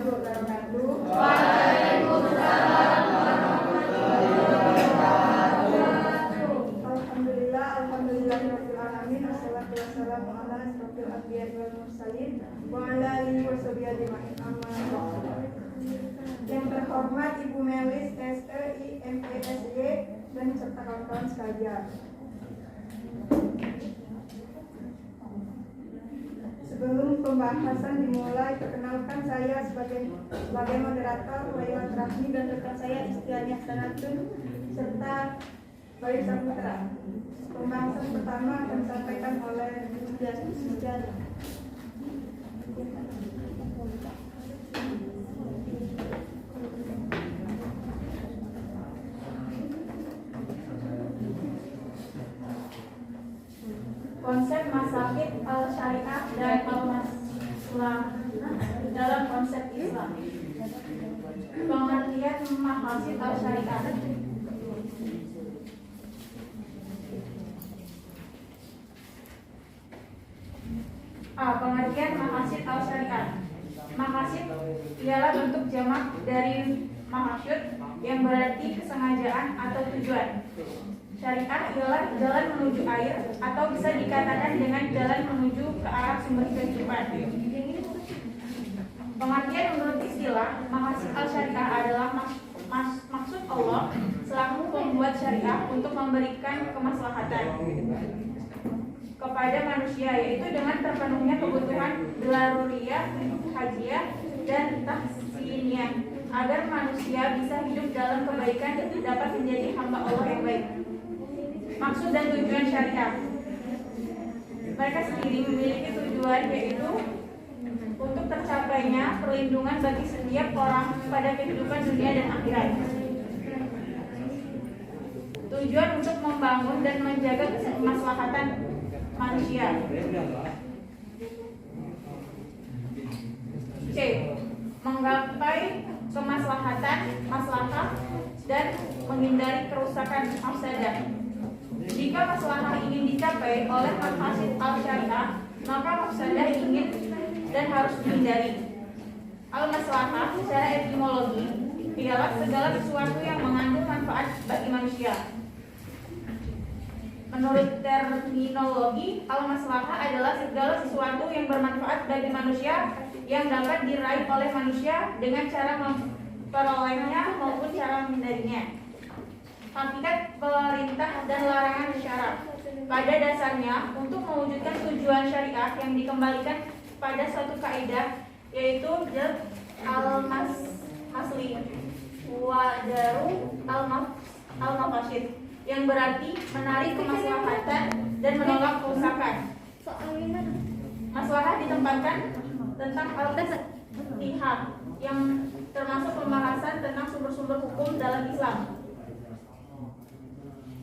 warahmatullahi wabarakatuh. Waalaikumsalam warahmatullahi wabarakatuh. Alhamdulillah, alhamdulillahirabbil alamin. Wassalatu wassalamu ala asyrofil anbiya'i wal mursalin wa ala alihi washabihi ajmain. Amma ba'du. Yang terhormat Ibu Melis SEI MPSY dan serta kawan-kawan sekalian. Sebelum pembahasan dimulai, perkenalkan saya sebagai moderator Waywan Rahmi dan rekan saya Istiani Hasanatun serta Bayu Saputra. Pembahasan pertama akan disampaikan oleh Istiani. Konsep Masakit al-Syariah dan al-Maslahah dalam konsep Islam. Pengertian Maqasid al-Syariah. Pengertian Maqasid al-Syariah. Maqasid ialah bentuk jamak dari maqsud yang berarti kesengajaan atau tujuan. Syariah ialah jalan menuju air atau bisa dikatakan dengan jalan menuju ke arah sumber kehidupan. Pengertian menurut istilah maqasid al-syariah adalah maksud Allah selaku pembuat syariah untuk memberikan kemaslahatan kepada manusia, yaitu dengan terpenuhnya kebutuhan daruriyah, hajiyah, dan tahsiniyah, agar manusia bisa hidup dalam kebaikan dan dapat menjadi hamba Allah yang baik. Maksud dan tujuan syariah. Mereka sendiri memiliki tujuan, yaitu untuk tercapainya perlindungan bagi setiap orang pada kehidupan dunia dan akhirat. Tujuan untuk membangun dan menjaga kemaslahatan manusia. C. Menggapai kemaslahatan, maslahah, dan menghindari kerusakan mafsadah. Jika maslahah ingin dicapai oleh maqasid al-syariah, maka mafsadah ingin dan harus dihindari. Al-maslahah secara etimologi ialah segala sesuatu yang mengandung manfaat bagi manusia. Menurut terminologi, al-maslahah adalah segala sesuatu yang bermanfaat bagi manusia yang dapat diraih oleh manusia dengan cara memperolehnya maupun cara menghindarinya. Hakikat perintah dan larangan syarak. Pada dasarnya, untuk mewujudkan tujuan syariah yang dikembalikan pada suatu kaidah, yaitu jalb al-masli wa daru al-mafasid, yang berarti menarik kemaslahatan dan menolak kerusakan. Maslahah ditempatkan tentang al-ihtihad, yang termasuk pembahasan tentang sumber-sumber hukum dalam Islam.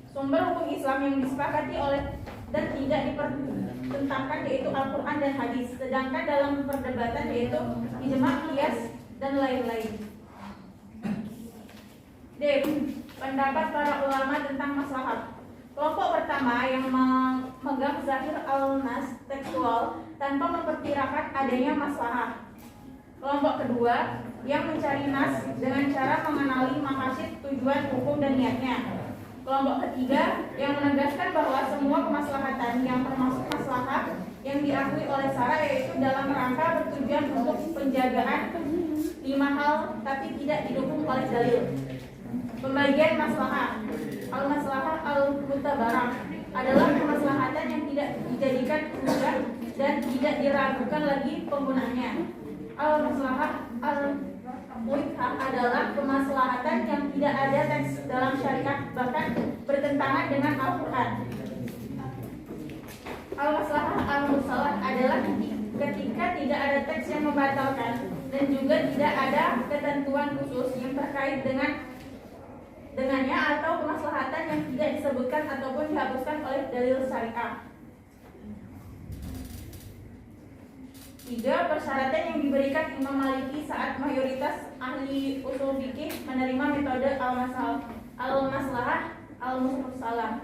Sumber hukum Islam yang disepakati oleh dan tidak dipertentangkan yaitu Al-Quran dan Hadis, sedangkan dalam perdebatan yaitu ijma', qiyas, dan lain-lain. D. Pendapat para ulama tentang maslahat. Kelompok pertama yang memegang zahir al-nas tekstual tanpa memperkirakan adanya maslahah. Kelompok kedua yang mencari nas dengan cara mengenali maqasid, tujuan, hukum, dan niatnya. Kelompok ketiga yang menegaskan bahwa semua kemaslahatan yang termasuk maslahah yang diakui oleh syara, yaitu dalam rangka bertujuan untuk penjagaan 5 hal tapi tidak didukung oleh dalil. Pembagian maslahah. Al-maslahah al-mutabarah adalah kemaslahatan yang tidak dijadikan hujah dan tidak diragukan lagi penggunaannya. Al-maslahah al-muithah adalah kemaslahatan yang tidak ada teks dalam syariat, bahkan bertentangan dengan Al-Quran. Al-maslahah al-musalah adalah ketika tidak ada teks yang membatalkan dan juga tidak ada ketentuan khusus yang terkait dengannya atau kemaslahatan yang tidak disebutkan ataupun dihapuskan oleh dalil syariah. 3. Persyaratan yang diberikan Imam Maliki saat mayoritas ahli usul fikih menerima metode al-maslahah al-musalah.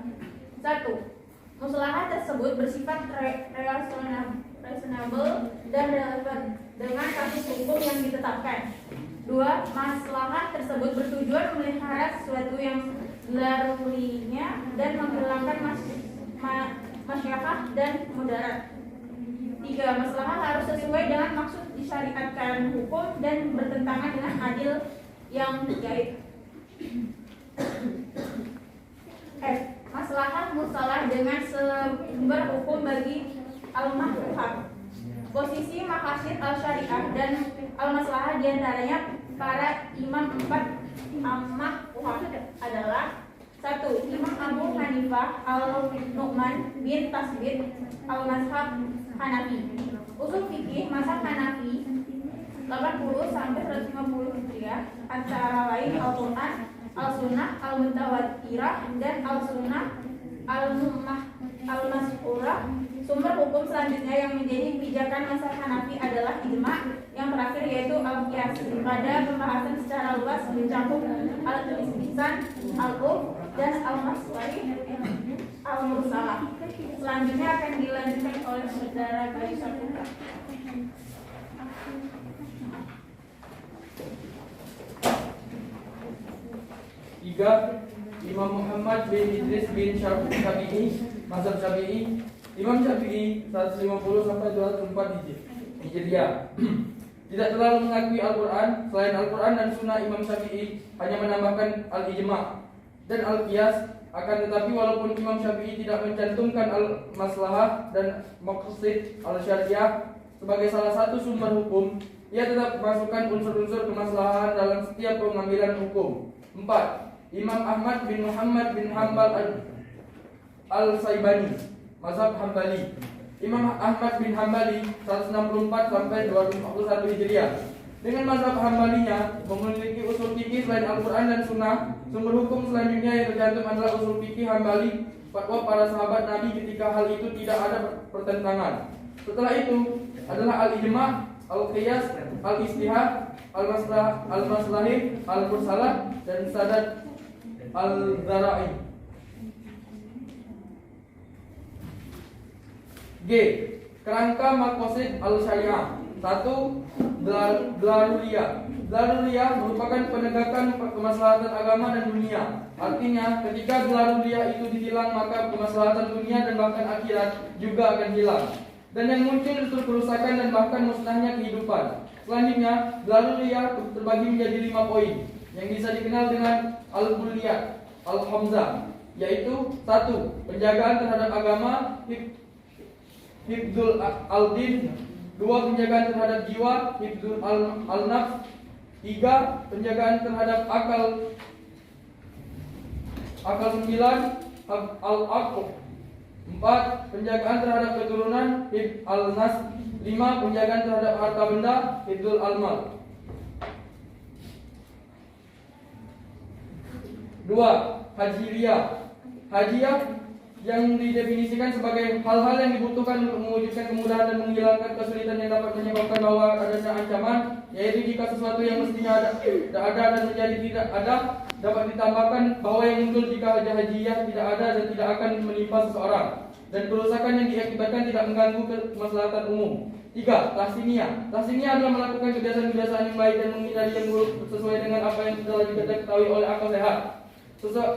1. Maslahah tersebut bersifat reasonable dan relevan dengan kasus hukum yang ditetapkan. 2. Maslahat tersebut bertujuan memelihara sesuatu yang larurinya dan menghilangkan masyarakat dan mudarat. 3. Maslahat harus sesuai dengan maksud disyariatkan hukum dan bertentangan dengan adil yang gaib. F. Maslahat musalah dengan sumber hukum bagi al-mahfuhat. Posisi maqasid al-syariah dan al-maslahah diantaranya para imam 4 al-mahfuhat adalah 1. Imam Abu Hanifah al-Nu'man bin Tasbit al-Mazhab Hanafi. Usul fikih mazhab Hanafi 80 sampai 150 Hijriah, antara lain Al-Qur'an, Al-Sunnah, Al-Mutawatirah, dan Al-Sunnah Al-Mas'urah. Sumber hukum selanjutnya yang menjadi pijakan mazhab Hanafi adalah ijma'. Yang terakhir yaitu al-qiyas. Pada pembahasan secara luas mencakup al-istihsan, al-urf, dan al-maslahi, al-mursalah. Selanjutnya akan dilanjutkan oleh saudara Bayu Saputra. Tiga, Imam Muhammad bin Idris bin Syafi'i, mazhab Syafi'i. Imam Syafi'i 150 sampai 204 Hijriah. Tidak terlalu mengakui Al-Quran. Selain Al-Quran dan Sunnah, Imam Syafi'i hanya menambahkan al-ijma' dan al-qiyas. Akan tetapi walaupun Imam Syafi'i tidak mencantumkan al-maslahah dan maqasid al-syariah sebagai salah satu sumber hukum, ia tetap memasukkan unsur-unsur kemaslahan dalam setiap pengambilan hukum. 4. Imam Ahmad bin Muhammad bin Hanbal al-Saibani, mazhab Hambali. Imam Ahmad bin Hambali 164 sampai 241 Hijriah. Dengan mazhab Hambalinya memiliki usul fikih selain Al-Quran dan Sunnah. Sumber hukum selanjutnya yang tercantum adalah usul fikih Hambali, fatwa para sahabat Nabi ketika hal itu tidak ada pertentangan. Setelah itu adalah al-ijma', al-qiyas, al-istihad, al-maslahi, al-mursalah, dan sadad al-zara'i. G. Kerangka maqasid al-syariah. 1. Daruriyah. Daruriyah merupakan penegakan kemaslahatan agama dan dunia. Artinya, ketika daruriyah itu dihilang, maka kemaslahatan dunia dan bahkan akhirat juga akan hilang. Dan yang muncul itu kerusakan dan bahkan musnahnya kehidupan. Selanjutnya, daruriyah terbagi menjadi 5 poin yang bisa dikenal dengan al-kulliyah, al-hamzah, yaitu 1. Penjagaan terhadap agama, hifdzul al-din. 2. Penjagaan terhadap jiwa, hifdzul al-nafs. 3. Penjagaan terhadap akal 9, al-aql. 4. Penjagaan terhadap keturunan, hifdzul al-nas. 5. Penjagaan terhadap harta benda, hifdzul al-mal. 2. Hajiyah. Hajiyah yang didefinisikan sebagai hal-hal yang dibutuhkan untuk mewujudkan kemudahan dan menghilangkan kesulitan yang dapat menyebabkan bahwa adanya ancaman, yaitu jika sesuatu yang mestinya ada dan menjadi tidak ada dapat ditambahkan bahwa yang muncul jika hajiyah tidak ada dan tidak akan menimpa seseorang, dan kerusakan yang diakibatkan tidak mengganggu kemaslahatan umum. 3. Tahsiniyah. Tahsiniyah adalah melakukan kebiasaan-kebiasaan yang baik dan menghindari yang buruk sesuai dengan apa yang telah diketahui oleh akal sehat.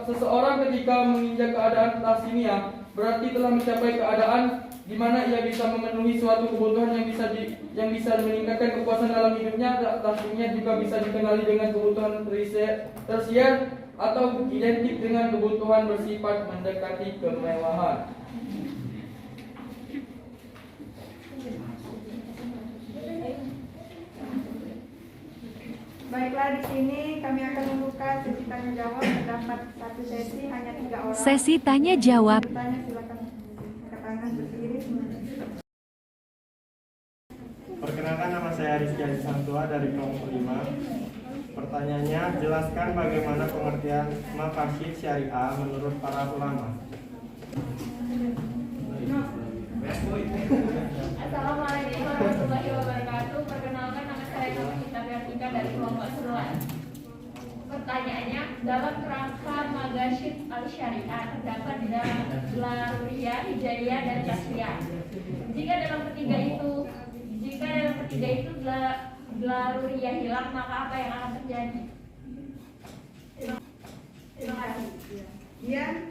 Seseorang ketika menginjak keadaan tahsiniyah berarti telah mencapai keadaan di mana ia bisa memenuhi suatu kebutuhan yang bisa meningkatkan kepuasan dalam hidupnya. Tahsiniyah juga bisa dikenali dengan kebutuhan tersier atau identik dengan kebutuhan bersifat mendekati kemewahan. Baiklah, di sini kami akan membuka sesi tanya jawab. Terdapat satu sesi, hanya 3 orang. Sesi tanya jawab. Bertanya silakan angkat tangan berdiri. Perkenalkan, nama saya Rizky Adi Santua dari kelompok 5. Pertanyaannya, jelaskan bagaimana pengertian maqasid syariah menurut para ulama. Assalamualaikum warahmatullahi wabarakatuh. Perkenalkan, nama saya Novita Vertika dari kelompok 11. Pertanyaannya, dalam kerangka maqasid al-syariah terdapat daruriyah, hijaiyah, dan tasriyah. Jika dalam ketiga ketiga itu Dlaruriyah hilang, maka apa yang akan terjadi? Terima kasih. Iya.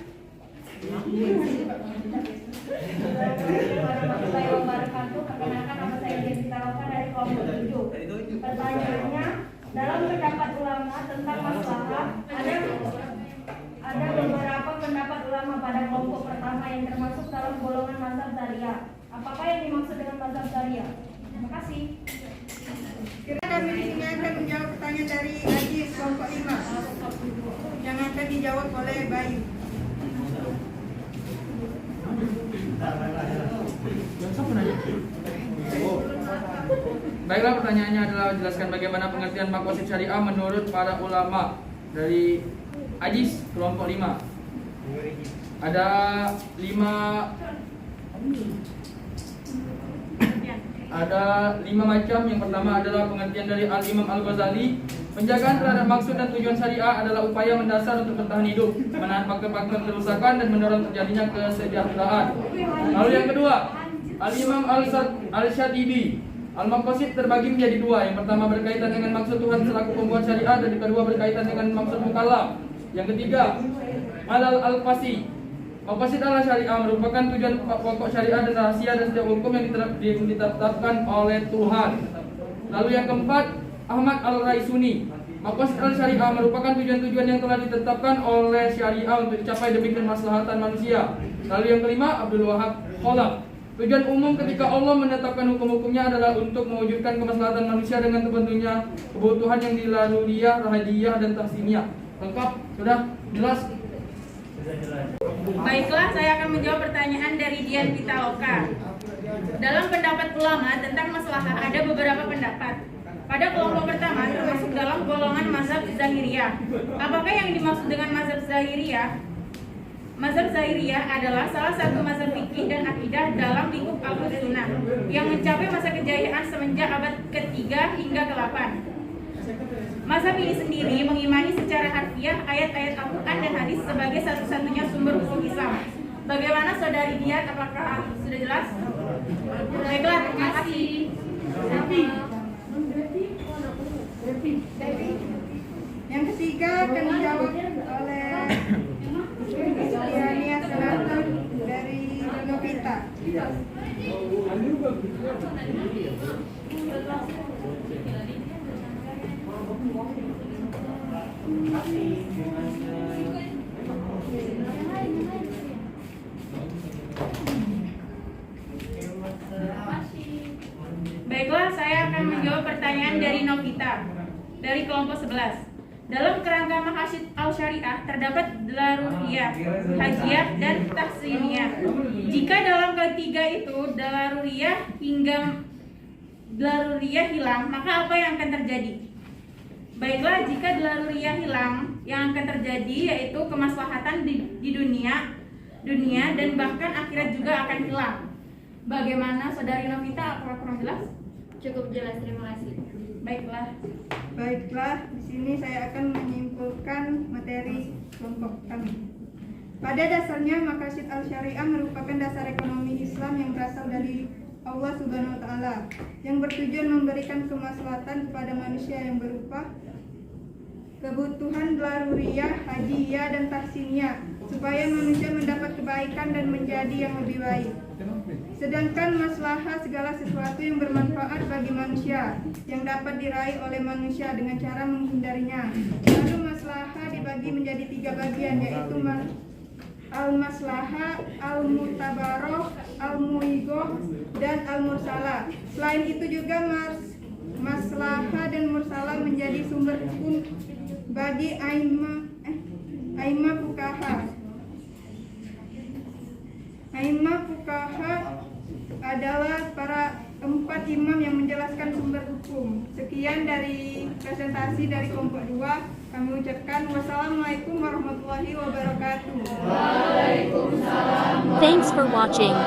Warahmatullahi wabarakatuh. Perkenalkan, nama saya Dian Pitaloka dari kelompok 7. Pertanyaannya, dalam pendapat ulama tentang maslahat ada beberapa pendapat ulama pada kelompok pertama yang termasuk dalam golongan mazhab Syariah. Apakah yang dimaksud dengan mazhab Syariah? Terima kasih. Kita kami di sini akan menjawab pertanyaan dari Ajis kelompok 5 yang akan dijawab oleh Bayu. Baiklah, pertanyaannya adalah jelaskan bagaimana pengertian maqasid syariah menurut para ulama. Dari Ajis kelompok 5. Ada 5 macam. Yang pertama adalah pengertian dari Al-Imam Al-Ghazali. Penjagaan terhadap maksud dan tujuan syariah adalah upaya mendasar untuk bertahan hidup, menahan faktor-faktor kerusakan dan mendorong terjadinya kesejahteraan. Lalu yang kedua, Al-Imam Al-Syatibi. Al-Maqasid terbagi menjadi 2. Yang pertama berkaitan dengan maksud Tuhan selaku pembuat syariat, dan yang kedua berkaitan dengan maksud mukallaf. Yang ketiga, Al-Fasi. Maqasid al-syariah merupakan tujuan pokok syariat dan rahasia dan setiap hukum yang ditetapkan oleh Tuhan. Lalu yang keempat, Ahmad Al-Raisuni. Maqasid al-syariah merupakan tujuan-tujuan yang telah ditetapkan oleh syariah untuk dicapai demi kemaslahatan manusia. Lalu yang kelima, Abdul Wahab Khalaf. Tujuan umum ketika Allah menetapkan hukum-hukumnya adalah untuk mewujudkan kemaslahatan manusia dengan terbentuknya kebutuhan yang dilaruriyah, rahadiyah, dan tahsiniyah. Lengkap? Sudah? Jelas? Baiklah, saya akan menjawab pertanyaan dari Dian Pitaloka. Dalam pendapat ulama tentang maslahah ada beberapa pendapat. Pada kelompok pertama termasuk dalam golongan mazhab Zahiriyah. Apakah yang dimaksud dengan mazhab Zahiriyah? Mazhab Zahiriyah adalah salah satu mazhab fikih dan akidah dalam lingkup Ahlus-Sunnah yang mencapai masa kejayaan semenjak abad ke-3 hingga ke-8. Mazhab ini sendiri mengimani secara harfiah ayat-ayat Al-Quran dan hadis sebagai satu-satunya sumber hukum Islam. Bagaimana saudari Dian, apakah sudah jelas? Baiklah, terima kasih. Yang ketiga akan dijawab oleh Istiania Senator dari Novita. Baiklah, saya akan menjawab pertanyaan dari Novita dari kelompok 11. Dalam kerangka maqasid al-syariah terdapat Dlaruriyah, Hajiyah, dan Tahsiniyah. Jika dalam ketiga itu Dlaruriyah hingga Dlaruriyah hilang, maka apa yang akan terjadi? Baiklah, jika Dlaruriyah hilang, yang akan terjadi yaitu kemaslahatan di dunia dan bahkan akhirat juga akan hilang. Bagaimana saudari Novita, apakah kurang jelas? Cukup jelas, terima kasih. Baiklah, di sini saya akan menyimpulkan materi kelompok kami. Pada dasarnya, maqasid al-syariah merupakan dasar ekonomi Islam yang berasal dari Allah Subhanahu wa Ta'ala, yang bertujuan memberikan kemaslahatan kepada manusia yang berupa kebutuhan dlaruriyah, hajiyah, dan tahsiniyah, supaya manusia mendapat kebaikan dan menjadi yang lebih baik. Sedangkan maslahah segala sesuatu yang bermanfaat bagi manusia yang dapat diraih oleh manusia dengan cara menghindarinya. Lalu maslahah dibagi menjadi 3 bagian, yaitu al-maslahah, al-mutabaroh, al-muigoh, dan al-mursalah. Selain itu juga maslahah dan mursalah menjadi sumber hukum bagi aimah fuqaha. Aimah fuqaha adalah para 4 imam yang menjelaskan sumber hukum. Sekian dari presentasi dari kelompok 2. Kami ucapkan wassalamualaikum warahmatullahi wabarakatuh. Thanks for watching.